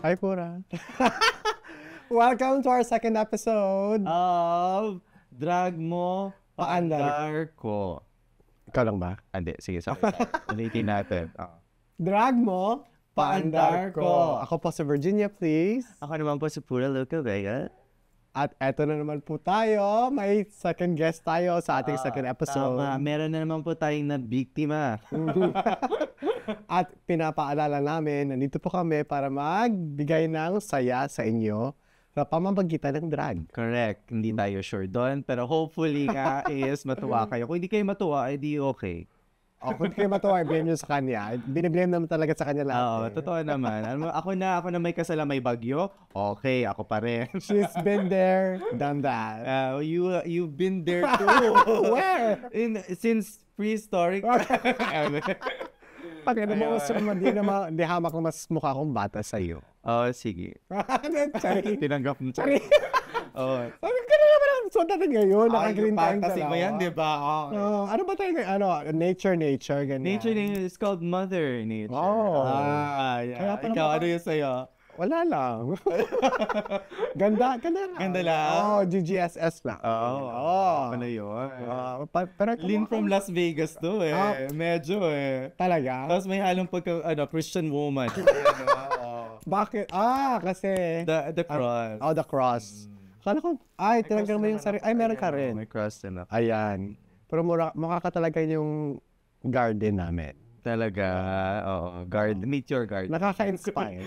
Hi, Pura. Welcome to our second episode of Drag Mo Paandar Ko. Ikaw lang ba? Hindi, sige, sorry. Ulitin natin. Drag mo, paandar ko. Ako po si Virginia, please. Ako naman po si Pura Luca Vega. At eto na naman po tayo. May second guest tayo sa ating second episode. Tama, meron na naman po tayong nabiktima. At pinapaalala namin, nandito po kami para magbigay ng saya sa inyo sa pamamagitan ng drag. Correct. Hindi tayo sure doon. Pero hopefully nga is matuwa kayo. Kung hindi kayo matuwa, edi okay. O, kung hindi kayo matuwa, blame nyo sa kanya. Biniblame naman talaga sa kanya lahat. Oo, totoo naman. Ako na may kasala, may bagyo. Okay, ako pa rin. She's been there, done that. You've been there too. Where? Since prehistoric. Pag ano mo, hindi hamak na mas mukha akong bata sa'yo. Oo, sige. Sorry. Tinanggap mo. Sorry. Oo. Sabi ka na naman ang suot natin ngayon. Naka-green time ka Fantasy mo yan, di ba? Ano ba tayo ngayon? Nature, ganyan. Nature is called Mother Nature. Oh. Yeah. Kaya pa Ikaw, naman- ano yung sa'yo? Wala lang. Ganda lang. Ganda lang? Oo, GGSS lang. Oo. Ano yun? Pero Lynn from Las Vegas to eh. Medyo eh. Talaga? Tapos may halong Christian woman. Bakit? Kasi... The cross. the cross. Kala ko, tinanggal mo yung sarili. Ay, meron ka rin. May cross din ako. Ayan. Pero mukha ka talaga yung garden namin. Talaga, oo. Meet your garden. Nakaka-inspire.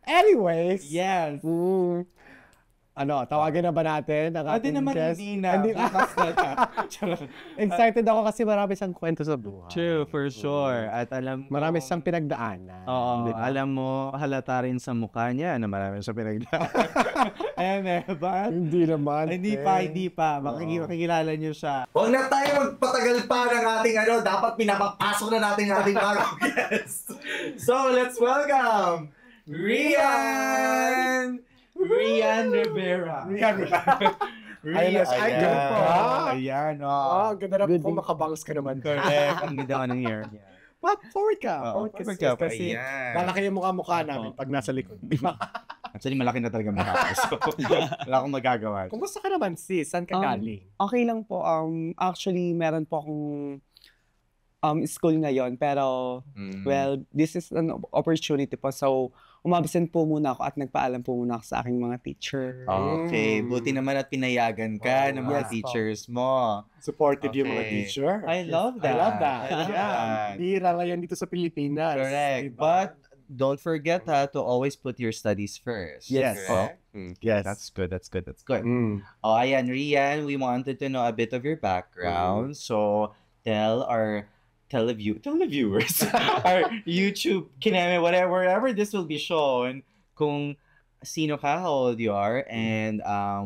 Anyways. Yes. Tawagin na ba natin ang ating naman guest? hindi na. Excited ako kasi marami siyang kwento sa buhay. True, for sure. At alam mo, Marami siyang pinagdaanan. Oo, alam mo, halata rin sa mukha niya na marami siyang pinagdaanan. Ayan eh, ba? Hindi naman. Hindi pa. Makikilala niyo siya. Huwag na tayo magpatagal pa ng ating dapat pinapapasok na natin ang ating bagong guest. So, let's welcome Rian Rivera. Ayan. Ayan, ganda na po makabangs ka naman. correct. Ang ganda ka ng hair. Forward ka. Forward ka. Kasi Ayan. lalaki yung mukha namin pag nasa likod. Actually, malaki na talaga mukha ko. So, wala akong magagawa. Kumusta ka naman, sis? Saan ka galing? Okay lang po. Actually, meron po akong school ngayon. Pero, well, this is an opportunity po. So, umabsent po muna ako at nagpaalam po muna ako sa aking mga teacher. Okay, buti naman at pinayagan ka ng mga yes, teachers mo. Supported yung mga Okay. teacher. I love that. I love that. Ayan. Yeah. Bira lang yan dito sa Pilipinas. Correct. Diba? But don't forget to always put your studies first. Yes. Correct? Yes. That's good. Mm. Oh, ayan, Rian, we wanted to know a bit of your background. So, tell our televiewers, our YouTube, kineme, wherever this will be shown, kung sino ka, how old you are, and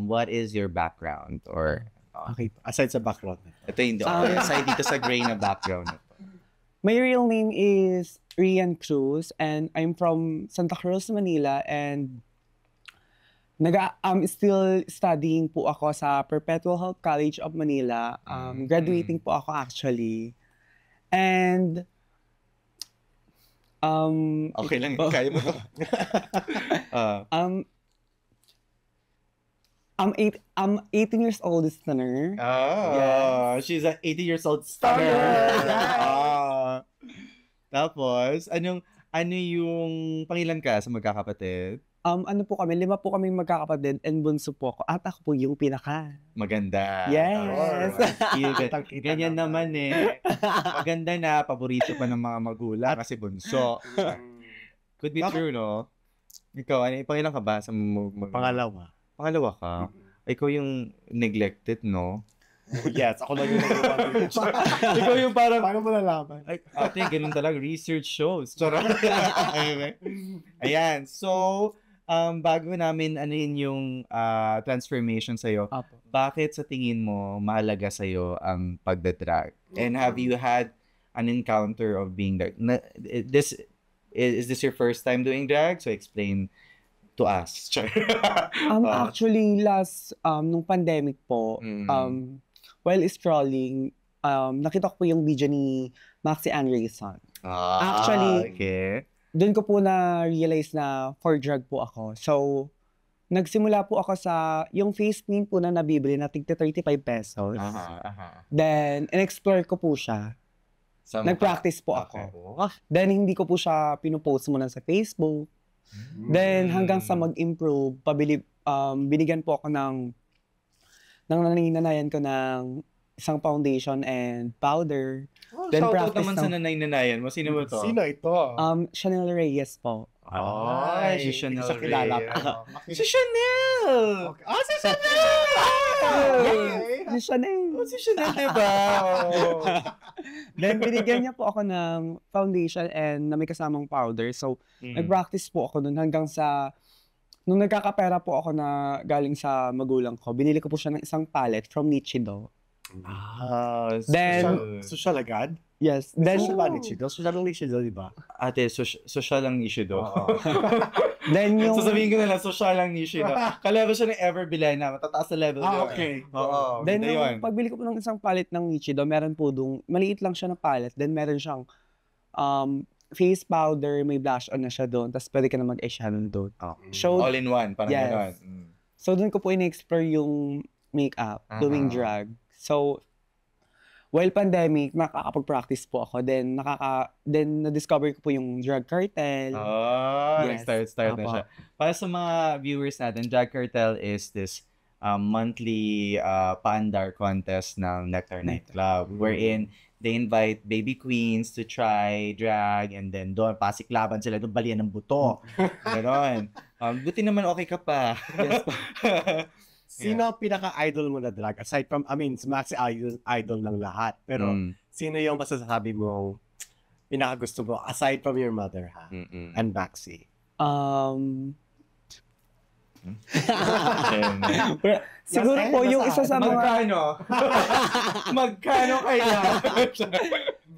what is your background, or Okay, aside sa background. ito yung side dito sa gray na background. My real name is Rian Cruz and I'm from Santa Cruz, Manila, and still studying po ako sa Perpetual Health College of Manila. Graduating po ako actually. And Okay lang, kaya mo to. I'm 18 years old listener. Yes. She's an 80 years old stunner. Tapos, ano yung pangilan ka sa magkakapatid? Ano po kami, 5 po kami magkakapatid and bunso po ako. At ako po yung pinaka. Maganda. Yes. Ganyan naman eh. Maganda na, paborito pa ng mga magulang kasi bunso. Could be true, no? Ikaw, pangilan ka ba sa Pangalawa. Pangalawa ka? Ikaw yung neglected, no? Yes, ako lang yung nagawa. Ikaw yung parang, Paano mo nalaman? ay, ate, ganun talaga, research shows. Charot. Ayan, so, bago namin yung transformation sa'yo, Apo. bakit sa tingin mo mahalaga sa'yo ang pagdadrag? And have you had an encounter of being drag? Is this your first time doing drag? So explain to us. Actually, nung pandemic po, while strolling, nakita ko po yung video ni Maxi Andresen. Actually, okay. Doon ko po na-realize na for drag po ako. So, nagsimula po ako sa, yung face paint po na nabibili na tigta 35 pesos. Then, in-explore ko po siya. Nag-practice po ako. Then, hindi ko po siya pinupost muna sa Facebook. Then, hanggang sa mag-improve, binigyan po ako ng nanay-nanayan ko ng isang foundation and powder. Then shoutout practice naman sa nanay-nanayan mo. Sino ba to? Sino ito? Chanel Reyes po. Ay, si Chanel Sa kilala Reyes. pa. Si Chanel! Si Chanel! Si Chanel. Si Chanel, diba? Then binigyan niya po ako ng foundation and na may kasamang powder. So, nag-practice po ako nun hanggang sa nung nagkakapera po ako na galing sa magulang ko, binili ko po siya ng isang palette from Nichido. Then, social agad? Yes. Then, Social ba Nichido? Social ang Nichido, di ba? Ate, social lang issue do. then yung... Sasabihin ko na lang, social lang issue do. Kalero siya ng Everbilay na, matataas na level doon. Okay. Oo, Then, ganda yun. yung pagbili ko po ng isang palette ng Nichido, meron po dong, maliit lang siya na palette, then meron siyang face powder, may blush on na siya doon, tapos pwede ka na mag-eyeshadow doon. So, All in one, parang Yes. gano'n. so doon ko po in-explore yung makeup, doing drag. So, while pandemic, nakakapag-practice po ako. Then, na-discover ko po yung Drag Cartel. Yes. Nag-start na Apo. siya. Para sa mga viewers natin, Drag Cartel is this monthly paandar contest ng Nectar Nightclub wherein they invite baby queens to try drag and then doon pasiklaban sila, doon balian ng buto. Ganon. Buti naman okay ka pa. Yes po. Sino ang pinaka-idol mo na drag? Aside from, si Maxi idol ng lahat. Pero, sino yung masasabi mo pinaka-gusto mo aside from your mother, ha? And Maxi? Siguro po yung isa sa mga... Magkano kaya?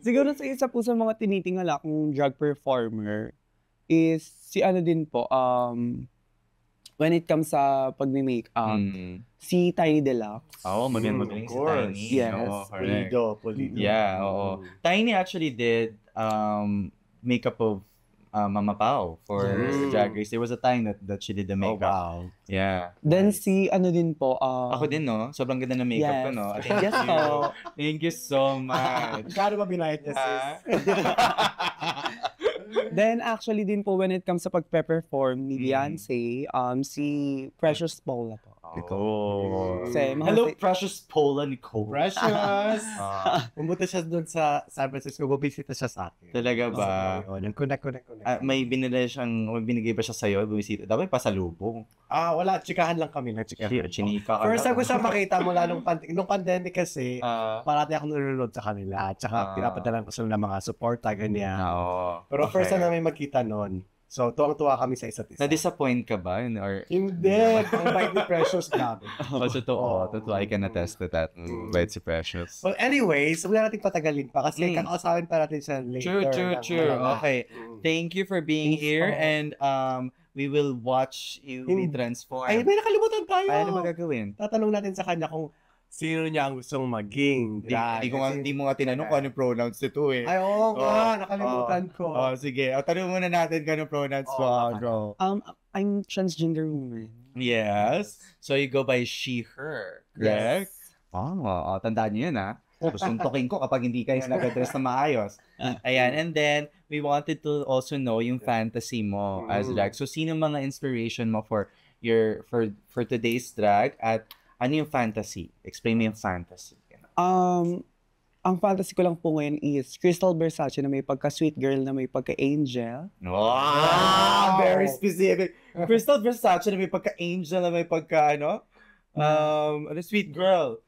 Siguro sa isa po sa mga tinitingala kong drag performer is si ano din po, when it comes sa pagme-makeup, si Tiny Deluxe. Magaling si Tiny. Yes. Oo, correct. Pulido. Yeah, oo. Tiny actually did makeup of Mama Pao for Drag Race. There was a time that she did the Oh, makeup. wow. Yeah. Then si ano din po, Ako din, no? Sobrang ganda ng makeup ko, Yes. no? Yes po. Thank you so much. Kano ba binayad niya, sis? Then actually din po when it comes sa pagpe-perform ni Beyonce, si Precious Paula po. Kasi, Hello, Precious Paula Nicole. Precious! Pumunta siya doon sa San Francisco, bubisita siya sa akin. Talaga ba? Yung connect. May binigay ba siya sa'yo? Bumisita? Dapat pasalubong. Wala, tsikahan lang kami. Chinika ka. First time ko siya makita mula nung pandemic kasi, parati ako nanonood sa kanila. At saka pinapadalan ko sila ng mga supporta, ganyan. Pero first time namin magkita noon. So, tuwang-tuwa kami sa isa't isa. Na-disappoint ka ba? Or... Hindi. Ang bait ni Precious, grabe. Totoo. I can attest to that. Bait si Precious. Well, anyways, huwag na natin patagalin pa kasi kakausapin pa natin siya later. True. Okay. Thank you for being here and we will watch you be transformed. Ay, may nakalimutan tayo. Ano magagawin? Tatanong natin sa kanya kung sino niya ang gustong maging drag. Hindi mo nga tinanong kung anong pronouns nito eh. Ay, oo nga. Nakalimutan ko. Sige. Tanong muna natin kung anong pronouns mo. I'm transgender woman. Yes. So you go by she, her. Correct? Yes. Tandaan niyo yun ha. Suntukin ko kapag hindi kayo nag-address na maayos. Ayan. And then, we wanted to also know yung fantasy mo as drag. So, sino mga inspiration mo for today's drag at ano yung fantasy? Explain me yung fantasy. Ang fantasy ko lang po ngayon is Crystal Versace na may pagka-sweet girl na may pagka-angel. Wow! Very specific. Crystal Versace na may pagka-angel na may sweet girl.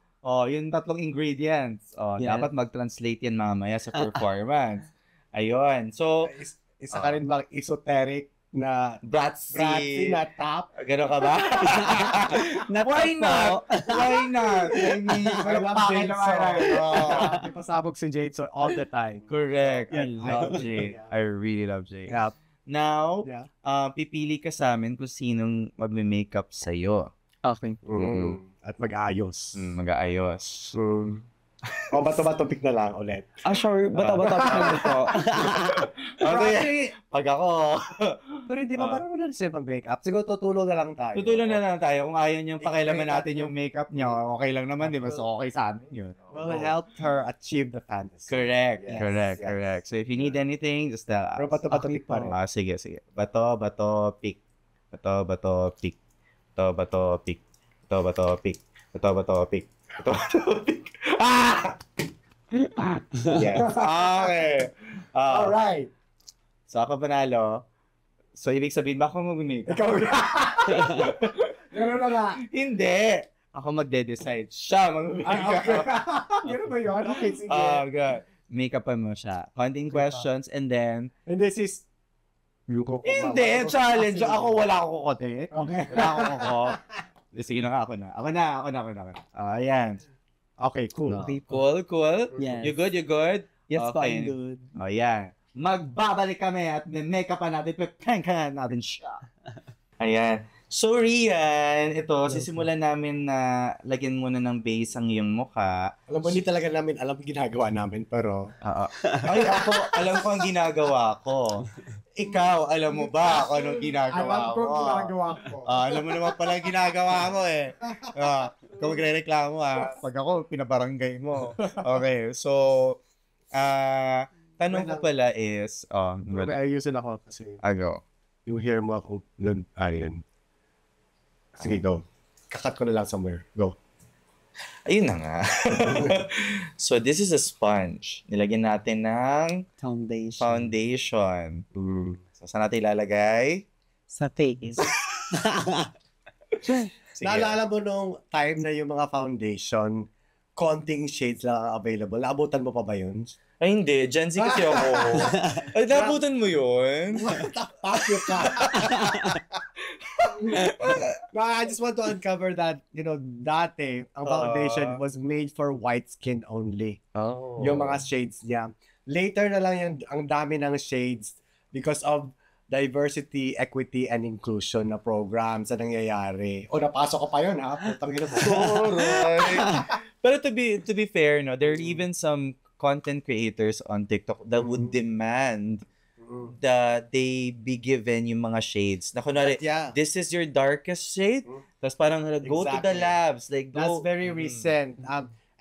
Yung tatlong ingredients. Dapat mag-translate yan mamaya sa performance. Ayun. So, isa ka rin bang esoteric na Bratzy na top? Gano'n ka ba? Why not? I mean, Pasabog si Jade so all the time. Correct. I Yeah. love Jay. I really love Jay. Yeah. Now, Yeah. pipili ka sa amin kung sinong magme-makeup sa'yo. Okay. At mag-ayos. Mag-aayos. O, bato-bato pick na lang ulit. Sure. Bato-bato na po. Okay. Pag ako, Pero hindi pa parang wala na siya mag-makeup. Siguro tutulong na lang tayo. tutulong na lang tayo. Kung ayaw niyang pakialaman natin yung makeup niya, okay lang naman, di ba? So, okay sa amin yun. We'll help her achieve the fantasy. Correct. Yes, Correct. yes. Correct. So, if you need anything, just tell us. Pero bato-bato pick pa rin. Sige. Bato, pick. Bato, pick. Bato, pick. Bato, pick. Bato, pick. Pick. Ah! Yes. Okay. Alright. So, ako panalo. So, ibig sabihin ba ako mag-makeup? Ikaw na. Gano'n na nga. Hindi. Ako magde-decide. Siya mag-makeup. Gano'n ba yun? Okay, sige. God. Make-upan mo siya. Konting questions and then... Hindi, sis. Hindi. Challenge. Ako wala akong kukote. Okay. Wala akong kuko. Sige na nga, ako na. Ayan. Okay, cool. Okay. Cool. Yes. You good? Yes, Okay. fine, good. O, yan. Magbabalik kami at make-upan natin. Prank-kan natin siya. Ayan. So, Rian, ito, sisimulan namin na lagyan muna ng base ang iyong mukha. Alam mo, hindi talaga namin alam yung ginagawa namin, pero... Ay, ako, alam ko ang ginagawa ko. Ikaw, alam mo ba kung anong ginagawa mo? ko. Alam mo naman pala ang ginagawa mo eh. Kung magre-reklamo pag ako, pinabarangay mo. Okay, so, tanong ko pala is, May ayusin ako kasi Ago. yung hair mo ako, ayun. Sige, go. Kakat ko na lang somewhere. Go. Ayun na nga. So, this is a sponge. Nilagyan natin ng foundation. So, saan natin ilalagay? Sa face. Sige. Naalala mo nung time na yung mga foundation, konting shades lang ang available. Naabutan mo pa ba yun? Ay, hindi. Gen Z kasi ako. Ay, nabutan mo yun? Pakyo ka. No, I just want to uncover that, dati, ang foundation was made for white skin only. Oh. Yung mga shades niya. Later na lang yung, ang dami ng shades because of diversity, equity, and inclusion na programs na nangyayari. O, napasok ko pa yun, ha? Putang ina mo. Alright. Pero to be fair, no, there are even some content creators on TikTok that would demand that they be given yung mga shades. Na kunwari, Yeah. this is your darkest shade. Tapos parang go to the Exactly. labs. Like, That's go. very recent.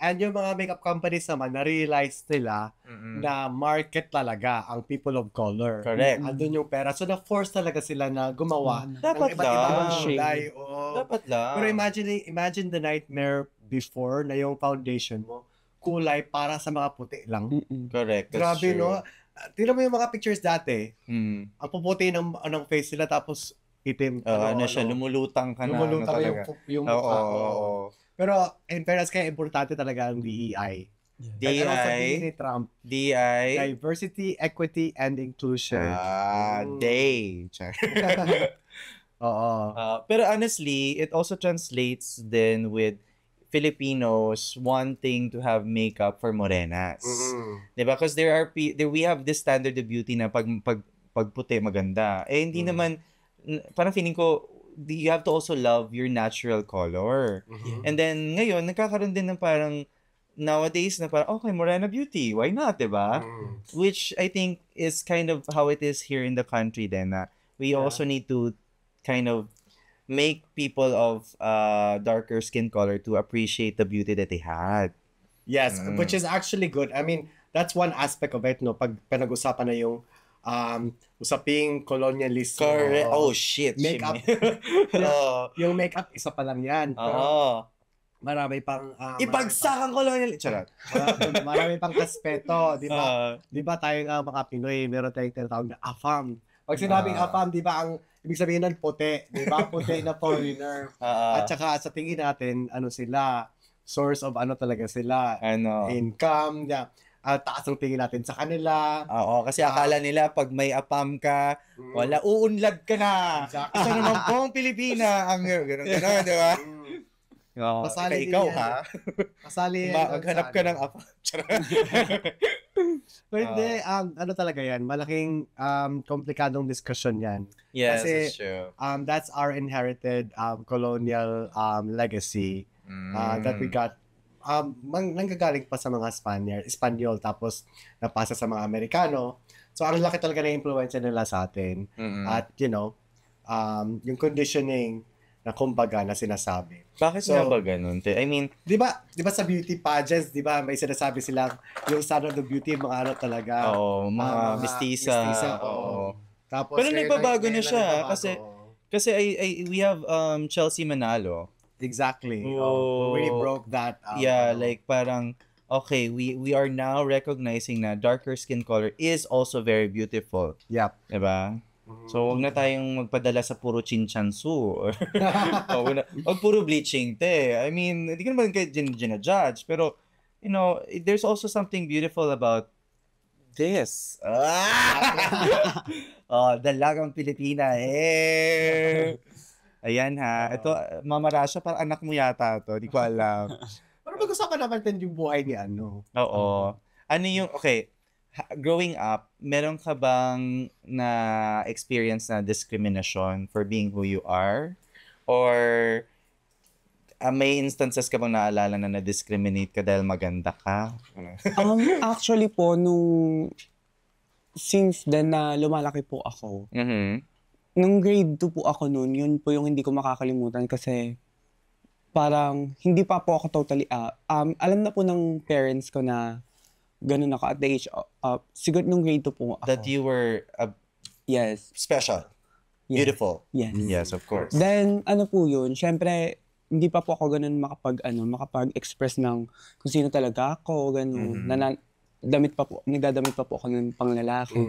And yung mga makeup companies naman, na-realize nila na market talaga ang people of color. Correct. Andun yung pera. So, na-force talaga sila na gumawa Dapat ng iba't-ibang lang. kulay. Oo. Dapat lang. Pero imagine the nightmare before na yung foundation mo, kulay para sa mga puti lang. Correct. That's Grabe, true. no? Tingnan mo yung mga pictures dati. Mm. Ang puputi ng face nila tapos itim. Siya, lumulutang ka na. Lumulutang talaga. yung Oo. mukha. Oo. Pero in fairness, kaya importante talaga ang DEI. And ano sabihin ni Trump? DI. Diversity, equity, and inclusion. Day. Oo. Pero honestly, it also translates then with Filipinos wanting to have makeup for morenas. Diba? Because we have this standard of beauty na pag puti maganda. Eh hindi naman, parang feeling ko, you have to also love your natural color. And then ngayon, nagkakaroon din ng parang nowadays na parang, okay, morena beauty. Why not, diba? Which I think is kind of how it is here in the country then. We also need to kind of make people of darker skin color to appreciate the beauty that they had. Yes, which is actually good. I mean, that's one aspect of it, no? Pag pinag-usapan na yung usaping colonialism. Correct. Oh, shit. Makeup. Yung makeup, isa pa lang yan. Oo. Marami pang... Ibagsak ang colonial. Charot. Marami pang kaspeto, di ba? Di ba tayo nga mga Pinoy, meron tayong tinatawag na AFAM. Pag sinabing AFAM, di ba, ang ibig sabihin ng puti, di ba? Puti na foreigner. At saka sa tingin natin, ano sila, source of ano talaga sila. Income, taas ang tingin natin sa kanila. Oo, kasi akala nila pag may AFAM ka, wala, uunlad ka na. Exactly. Isa naman pong Pilipina ang gano'n, di ba? Pasali ikaw din yan. ha? Pasali Maghanap ka ng AFAM. Pero hindi, ano talaga yan, malaking komplikadong discussion yan. Yes, Kasi, that's true. That's our inherited colonial legacy that we got nanggagaling pa sa mga Espanyol, tapos napasa sa mga Amerikano. So, ang laki talaga ng influensya nila sa atin. At, yung conditioning na kumbaga na sinasabi. Bakit nga ba ganun? I mean, di ba sa beauty pageants, di ba may sinasabi silang yung standard of beauty, mga ano talaga. Oo, mga mistisa. Oo. Tapos, pero nagbabago na siya kasi we have Chelsea Manalo. Exactly. Oh, we really broke that. Like parang okay, we are now recognizing na darker skin color is also very beautiful. Yep. Diba? So, wag na tayong magpadala sa puro chinchansu. Wag puro bleaching, te. I mean, hindi ka naman kayo ginajudge. Pero, there's also something beautiful about this. Dalagang Pilipina. Ayan ha. Ito, Mama Rasha, parang anak mo yata to. Di ko alam. Pero pag-usapan naman yung buhay ni ano. Oo. Ano yung, okay, growing up, meron ka bang na-experience na discrimination for being who you are? Or may instances ka bang naalala na na-discriminate ka dahil maganda ka? Actually po, since then na lumalaki po ako, nung grade 2 po ako noon, yun po yung hindi ko makakalimutan kasi parang hindi pa po ako totally, alam na po ng parents ko na ganun ako at the age of, siguro nung grade 2 po ako. That you were yes. Special. Yes. Beautiful. Yes. Yes, of course. Then, ano po yun, syempre, hindi pa po ako ganun makapag-express ng kung sino talaga ako, ganun. Nagdadamit pa po ako ng panglalaki.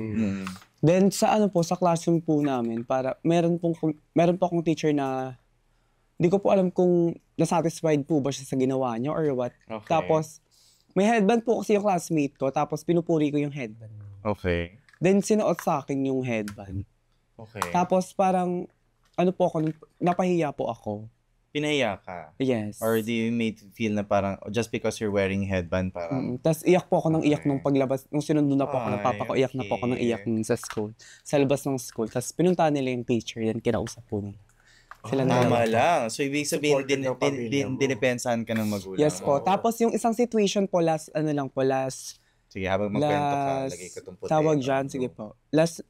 Then, sa classroom po namin, meron po akong teacher na hindi ko po alam kung nasatisfied po ba siya sa ginawa niya or what. Okay. Tapos, may headband po kasi yung classmate ko, tapos pinupuri ko yung headband. Okay. Then, sinuot sa akin yung headband. Okay. Tapos, parang, napahiya po ako. Pinahiya ka? Yes. Or do you made feel na parang, just because you're wearing headband, parang... Tapos, iyak po ako ng iyak nung paglabas. Nung sinundo na po ako ng papa ko, iyak na po ako ng iyak sa school. Sa labas ng school. Tapos, pinuntahan nila yung teacher, yan, kinausap po nila. Sila tama lang. So, ibig sabihin, dinipensahan ka ng magulang. Yes po. Tapos, yung isang situation po, last. Sige, habang magkwento ka, lagay ko itong puti. Tawag dyan, sige po. Last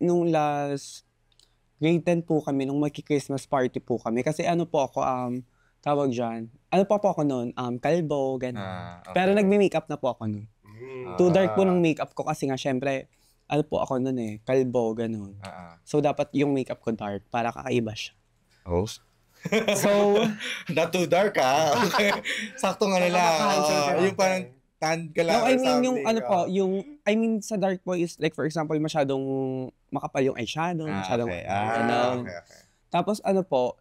grade 10 po kami, nung magki-Christmas party po kami. Kasi po ako, tawag dyan, po ako noon, kalbo, gano'n. Okay. Pero nagme-makeup na po ako noon. Too dark po ng makeup ko kasi nga, syempre, po ako noon kalbo, gano'n. So, dapat yung makeup ko dark para kakaiba siya. Oh. So, not too dark okay. Sakto nga nila. Yung parang tan ka lang. No, I mean sa dark po is like for example, masyadong makapal yung eyeshadow, masyadong okay. Tapos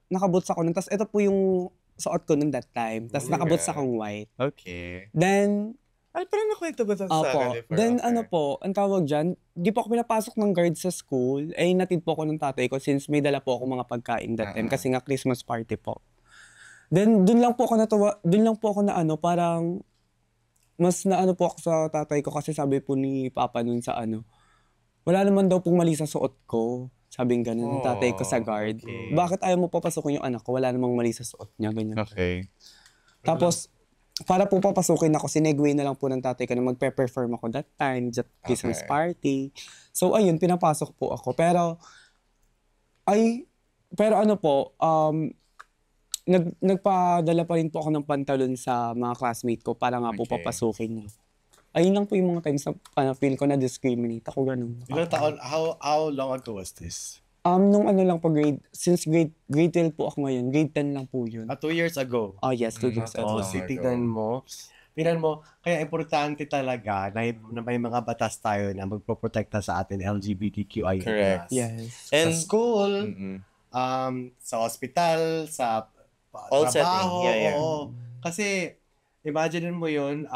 nakaboots ako nun. Tapos ito po yung suot ko nun that time. Tapos nakaboots akong white. Okay. Then, parang nakwento ba sa akin? Then ang tawag dyan, di po ako pinapasok ng guard sa school. Natid po ako ng tatay ko since may dala po ako mga pagkain that time kasi nga Christmas party po. Then, dun lang po ako na parang mas na po ako sa tatay ko kasi sabi po ni Papa nun sa wala naman daw pong mali sa suot ko. Sabing ganun ng tatay ko sa guard. Okay. Bakit ayaw mo papasukin yung anak ko? Wala namang mali sa suot niya. Ganyan. Okay. Tapos, para po papasukin ako, sinegway na lang po ng tatay ko na magpe-perform ako that time, that Christmas party. So, ayun, pinapasok po ako. Pero nagpadala pa rin po ako ng pantalon sa mga classmate ko para nga po papasukin niya. Ayun lang po yung mga times na feel ko na discriminate ako, ganun. Ilang taon, how long ago was this? Nung lang po since grade 12 po ako ngayon, grade 10 lang po yun. 2 years ago? Oh yes, 2 years ago. Tignan mo, kaya importante talaga na may mga batas tayo na magpoprotekta sa atin LGBTQIA+. Correct. Yes. Sa school, sa hospital, sa trabaho. Kasi, imagine mo yun,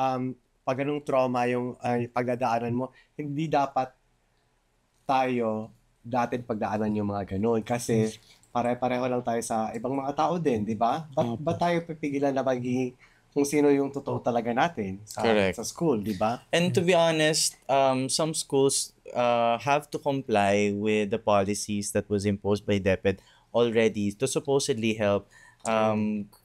pag anong trauma yung pagdadaanan mo, hindi dapat tayo datin pagdaanan yung mga ganun. Kasi pare-pareho lang tayo sa ibang mga tao din, di ba? Ba tayo pipigilan na maging kung sino yung totoo talaga natin sa school, di ba? And to be honest, some schools have to comply with the policies that was imposed by DepEd already to supposedly help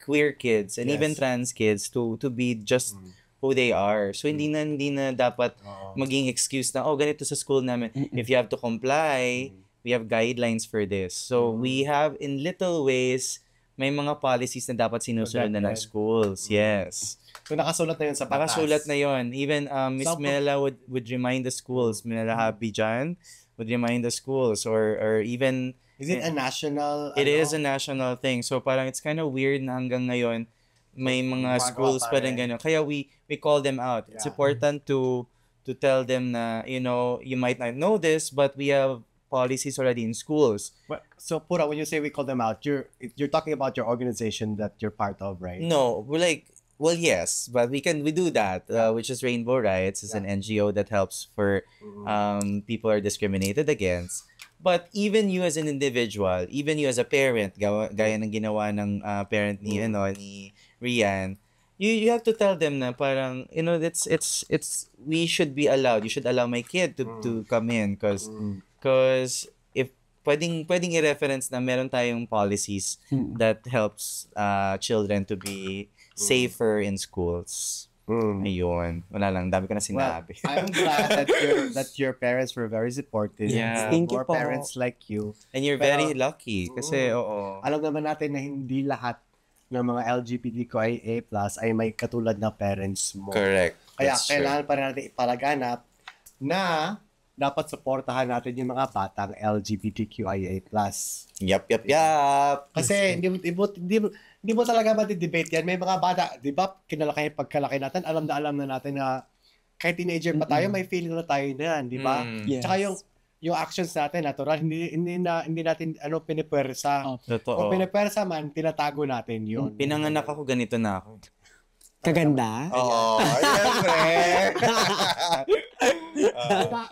queer kids and even Yes. trans kids to be just who they are. So hindi na dapat maging excuse na ganito sa school namin. If you have to comply, we have guidelines for this. So we have in little ways may mga policies na dapat sinusunod na ng schools. Yes. So nakasulat na yun sa batas. Nakasulat na yon. Even Miss Some- Mela would remind the schools, Mela Happy Jan would remind the schools or even Is it a national? it is a national thing. So parang it's kind of weird na hanggang ngayon may mga Gumagawa schools pa pa rin rin. gano'n. Kaya we call them out. It's Yeah. important to tell them na, you might not know this, but we have policies already in schools. So Pura, when you say we call them out, you're talking about your organization that you're part of, right? No, we're like, well, yes, but we do that, which is Rainbow Rights. It's an NGO that helps for people are discriminated against. But even you as an individual, even you as a parent, gaya ng ginawa ng parent ni Rian, you have to tell them na parang it's we should be allowed. You should allow my kid to come in because if pwedeng i-reference na meron tayong policies that helps children to be safer in schools. Ayun. Wala lang. Dami ko na sinabi. I'm glad that your parents were very supportive. Yeah. Thank you More po. parents like you. And you're very lucky. Kasi, oo. Alam naman natin na hindi lahat ng mga LGBTQIA+ ay may katulad na parents mo. Correct. Kaya That's kailangan pa rin natin ipalaganap na dapat suportahan natin yung mga batang LGBTQIA+. Yup. Kasi hindi mo talaga mati-debate yan. May mga bata, di ba, pagkalaki natin, alam na natin na kahit teenager pa tayo, may feeling na tayo na yan, di ba? Yes. Tsaka yung actions natin, natural, hindi natin pinipwersa. Oh. Totoo. Kung pinipwersa man, tinatago natin yun. Pinanganak ako, ganito na ako. Kaganda. Oo, siyempre.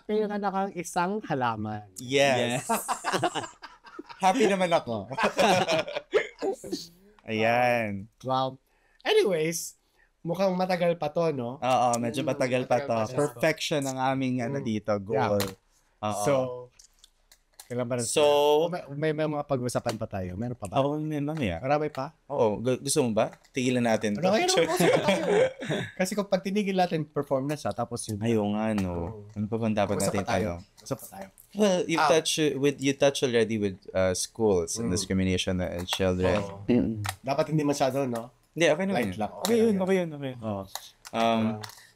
Pinanganak kang isang halaman. Yes. Happy naman ako. Ayan. Wow. Anyways, mukhang matagal pa to, no? Oo, medyo matagal pa to. Matagal pa siya. Perfection ang aming dito, goal. Oo. So, kailan ba rin? So, may mga pag-usapan pa tayo. Meron pa ba? ako mamaya. Marami pa? Oo, gusto mo ba? Tigilan natin to. Ano kaya naman kasi kung pag tinigil natin performance tapos yun. Ayaw nga, no. Ano pa bang dapat Usap natin pa tayo. tayo? Usap pa tayo. Well, you touch already with schools and discrimination and children. Oo. Dapat hindi masyado, no? Hindi, okay naman Light yun. lang. Okay yun. Oo.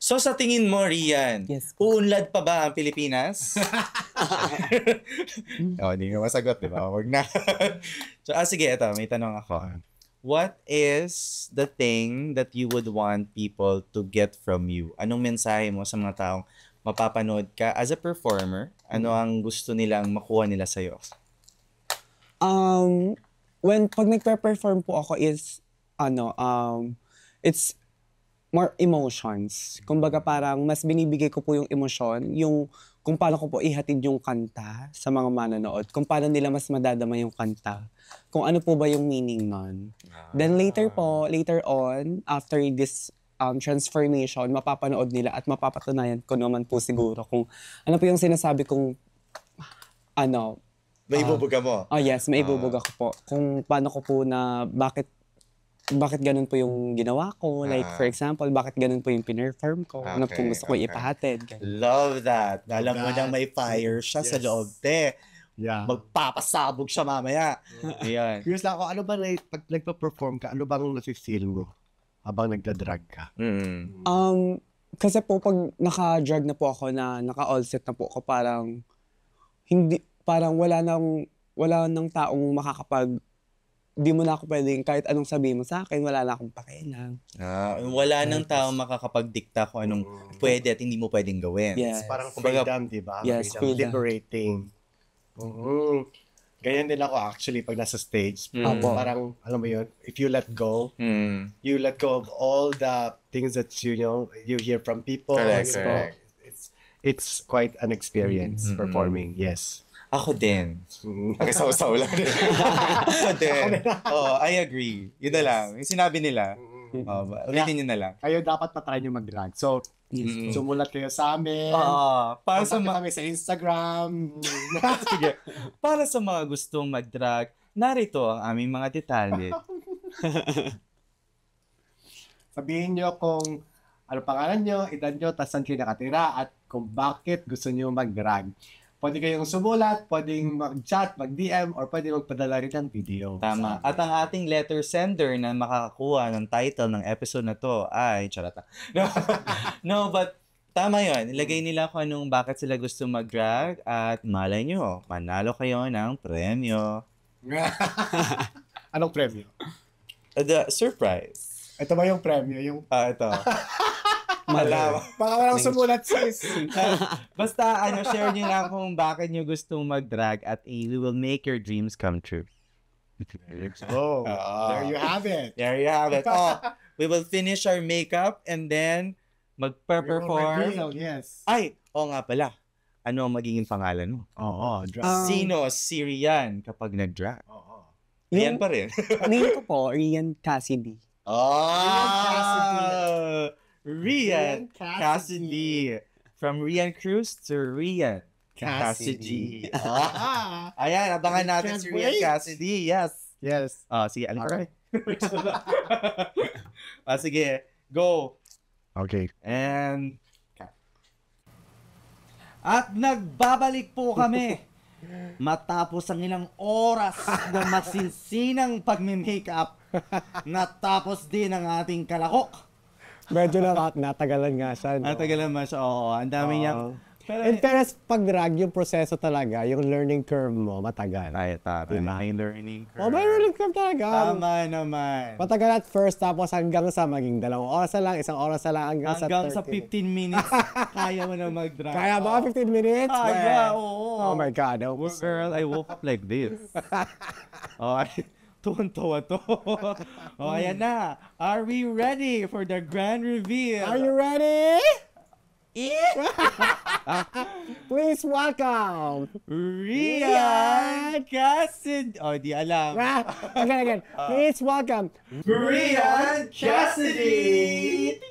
So sa tingin mo, Rian, Yes. uunlad pa ba ang Pilipinas? Hindi nga masagot, di ba? Huwag na. So, sige, ito, may tanong ako. What is the thing that you would want people to get from you? Anong mensahe mo sa mga taong mapapanood ka as a performer? Ano ang gusto nilang makuha nila sa'yo? Pag nagpe-perform po ako is, it's more emotions. Kumbaga parang mas binibigay ko po yung emosyon, yung kung paano ko po ihatid yung kanta sa mga manonood, kung paano nila mas madadama yung kanta, kung ano po ba yung meaning nun. Then later on, after this transformation, mapapanood nila at mapapatunayan ko naman po siguro kung ano po yung sinasabi kong May ibubuga mo? yes, may ibubuga ko po. Kung paano ko po na bakit ganun po yung ginawa ko. Like, for example, bakit ganun po yung pinerform ko. Ano po gusto ko ipahatid. Ganun. Love that. Alam mo that. nang may fire siya sa Yes. loob, te. Yeah. Magpapasabog siya mamaya. Ayan. Curious lang ako, ano ba pag nagpa-perform ka, ano bang nafe-feel mo habang nagda-drag ka? Kasi po pag naka-drag na po ako na naka-all set na po ako, parang wala nang taong makakapag di mo na ako pwedeng, kahit anong sabihin mo sa akin, wala na akong pakialam. Wala nang tao makakapagdikta kung anong pwede at hindi mo pwedeng gawin. Yes. Parang Kumbaga, freedom, di ba? Yes, freedom. Liberating. Ganyan din ako actually pag nasa stage. Apo. Parang, alam mo yun, if you let go, you let go of all the things that you hear from people. Correct, you know. correct. It's quite an experience performing, yes. Ako din. Nakisaw-saw lang. Ako din. I agree. Yun na lang. Yung sinabi nila. Ulitin nyo na lang. Kayo dapat patry nyo mag-drag. So, sumulat kayo sa amin. Para sa Contact kami sa Instagram. Sige. Para sa mga gustong mag-drag, narito ang aming mga detalye. Sabihin nyo kung ano pangalan nyo, edad nyo, tas saan kayo nakatira, at kung bakit gusto nyo mag-drag. Pwede kayong sumulat, pwedeng mag-chat, mag-DM, or pwede magpadala rin ng video. Tama. At ang ating letter sender na makakakuha ng title ng episode na to ay, charata. No, but tama yun. Ilagay nila kung anong bakit sila gusto mag-drag at malay nyo, manalo kayo ng premyo. Anong premyo? The surprise. Ito ba yung premyo? Yung... Ito. Malaw. Baka walang sumulat, sis. Basta, share nyo lang kung bakit nyo gusto mag-drag at we will make your dreams come true. Oh, there you have it. There you have it. We will finish our makeup and then magpe-perform. Yes. Ay, nga pala. Ano ang magiging pangalan mo? Oo, Sino si Rian kapag nag-drag? Oo. Rian pa rin. Name ko po, Rian Cassidy. Rian Cassidy. From Rian Cruz to Rian Cassidy. Ayan, abangan natin si Rian Cassidy. Yes. Yes. Sige, alright. Sige, go. Okay. And at nagbabalik po kami matapos ang ilang oras ng masinsinang pagme-makeup. Natapos din ang ating kalahok. Medyo natagalan nga siya. No? Natagalan mo siya, oo. Ang dami niya. Pero, in fairness, pag drag, yung proseso talaga, yung learning curve mo, matagal. Ay, tama. May learning curve. May learning curve talaga. Tama naman. Matagal at first, tapos hanggang sa maging 2 oras na lang, 1 oras na lang, hanggang sa 15 minutes, kaya mo na mag-drag. Kaya ba 15 minutes? Kaya, oo. Oh my God. Girl, I woke up like this. Tuwan-tuwa to. Ayan na. Are we ready for the grand reveal? Are you ready? Please welcome Rian Cassidy. Di alam. Again. Please welcome Rian Cassidy.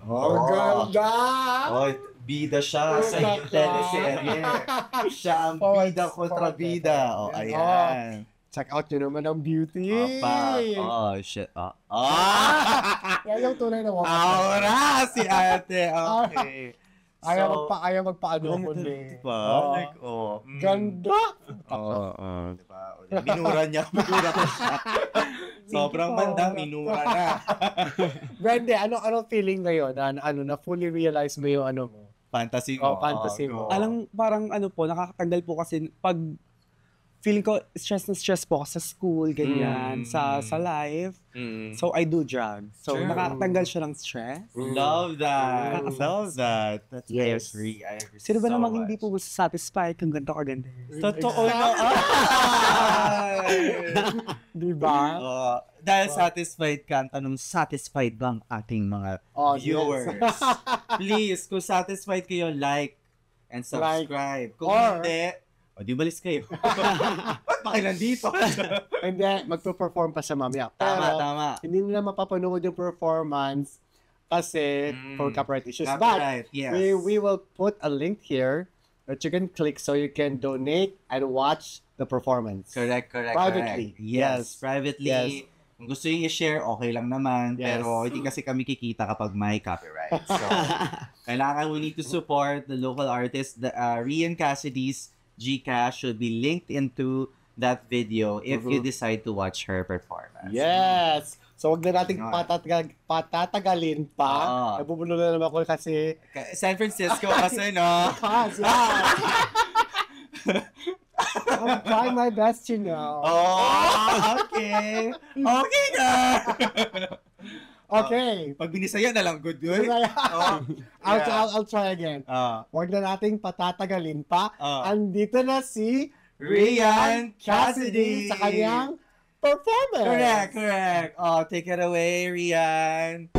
Ganda! Bida siya sa teleserye. Siya ang bida kontra bida. Ayan. Check out nyo naman ang beauty. Shit. Yan yung tunay na walk. Aura si ate. Okay. Ayaw magpaano ko Diba? Ganda! Diba? Minura niya. Minura ko siya. Sobrang banda, minura na. Brende, ano feeling ngayon? Na fully realize mo yung mo? Fantasy mo. Fantasy mo. Alam, parang po, nakakatanggal po kasi pag feeling ko stress po ako sa school, ganyan, sa life. So, I do drag. So, nakakatanggal siya ng stress. Love that. That's yes. I agree. Sino ba so namang much. hindi po satisfied kung ganito ka ganda? Totoo na. Diba? Dahil satisfied ka, tanong satisfied bang ating mga viewers? Please, kung satisfied kayo, like and subscribe. Kung hindi, di balis kayo. Ba't pa kayo nandito? Hindi, magpo-perform pa siya mamaya. Tama. Hindi nila mapapanood yung performance kasi for copyright issues. Copyright, But yes. we will put a link here that you can click so you can donate and watch the performance. Correct. Privately. Yes, privately. Yes. Kung gusto nyo i-share, okay lang naman. Yes. Pero hindi kasi kami kikita kapag may copyright. So, kailangan we need to support the local artist. The Rian Cassidy's GCash should be linked into that video if you decide to watch her performance. Yes! So, wag na nating patatagalin pa. Nabubulo na naman ako kasi... San Francisco kasi, no? I'm trying my best, you know. Okay. Okay, girl. Okay. Pag binisaya na lang, good. I'll try again. Wag na nating patatagalin pa. Andito na si Rian Cassidy sa kanyang performance. Correct. Take it away, Rian.